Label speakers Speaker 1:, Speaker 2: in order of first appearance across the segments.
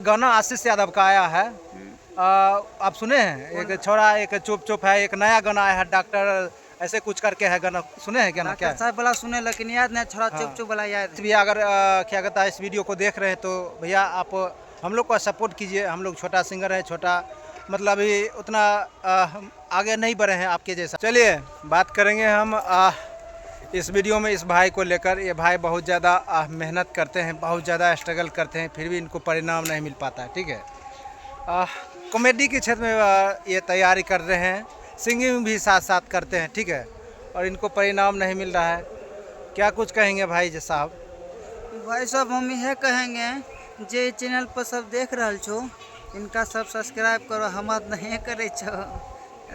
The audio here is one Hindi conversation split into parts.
Speaker 1: गाना आशीष यादव का आया है। आप सुने हैं? एक छोरा एक चुप चुप है, एक नया गाना आया है डॉक्टर ऐसे कुछ करके है गाना, सुने हैं गाना? क्या
Speaker 2: साहब वाला सुने लेकिन याद नहीं, छोरा
Speaker 1: हाँ।
Speaker 2: चुप चुप वाला याद है।
Speaker 1: भी अगर क्या कहता है इस वीडियो को देख रहे हैं तो भैया आप हम लोग को सपोर्ट कीजिए। हम लोग छोटा सिंगर है, छोटा मतलब अभी उतना हम आगे नहीं बढ़े हैं आपके जैसा। चलिए बात करेंगे हम इस वीडियो में इस भाई को लेकर। ये भाई बहुत ज़्यादा मेहनत करते हैं, बहुत ज़्यादा स्ट्रगल करते हैं, फिर भी इनको परिणाम नहीं मिल पाता है। ठीक है, कॉमेडी के क्षेत्र में ये तैयारी कर रहे हैं, सिंगिंग भी साथ साथ करते हैं। ठीक है, और इनको परिणाम नहीं मिल रहा है। क्या कुछ कहेंगे भाई जी साहब?
Speaker 2: भाई साहब हम यह कहेंगे जे चैनल पर सब देख रहा छो, इनका सब सब्सक्राइब करो, हमार नहीं करे छो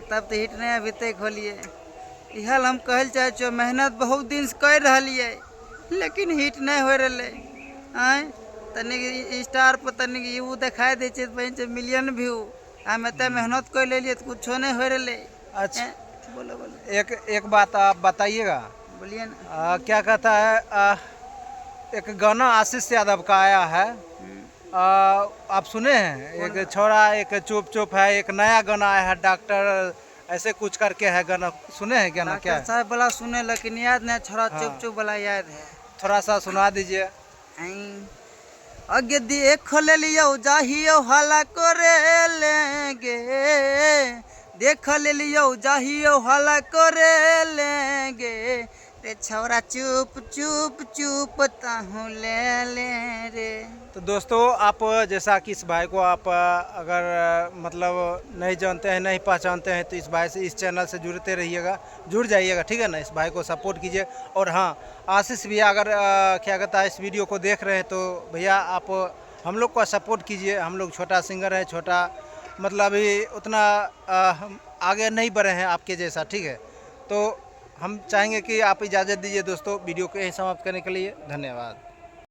Speaker 2: तब तो हिट नहीं अभी तक होलिए। यह हम कहल चाहे छो, मेहनत बहुत दिन से कर रही लेकिन हिट नहीं हो रहे। आए तनिक स्टार पर तनिक यू दिखाई दे मिलियन व्यू, हम एत मेहनत कर ले तो कुछ नहीं हो रहे।
Speaker 1: अच्छा
Speaker 2: बोलो बोलो,
Speaker 1: एक बात आप बताइएगा।
Speaker 2: बोलिए ना।
Speaker 1: क्या कहता है एक गाना आशीष यादव का आया है। आप सुने हैं? एक छोरा एक चुप चुप है, एक नया गाना आया है डॉक्टर ऐसे कुछ करके है गाना, सुने हैं गाना? क्या
Speaker 2: साहब वाला सुने लेकिन याद नहीं, छोरा चुप चुप वाला याद है।
Speaker 1: थोड़ा सा सुना दीजिए।
Speaker 2: अगे देख ले लियो जाहियो हाला करे लेंगे, देख ले लियो जाहियो हाला करे लेंगे, रे छोरा चुप चुप चुप ताहू ले ले रे।
Speaker 1: तो दोस्तों आप जैसा कि इस भाई को आप अगर मतलब नहीं जानते हैं, नहीं पहचानते हैं तो इस भाई से इस चैनल से जुड़ते रहिएगा, जुड़ जाइएगा। ठीक है ना, इस भाई को सपोर्ट कीजिए। और हाँ, आशीष भी अगर क्या कहता है इस वीडियो को देख रहे हैं तो भैया आप हम लोग को सपोर्ट कीजिए। हम लोग छोटा सिंगर है, छोटा मतलब अभी उतना हम आगे नहीं बढ़े हैं आपके जैसा। ठीक है, तो हम चाहेंगे कि आप इजाज़त दीजिए दोस्तों वीडियो को यहीं समाप्त करने के लिए। धन्यवाद।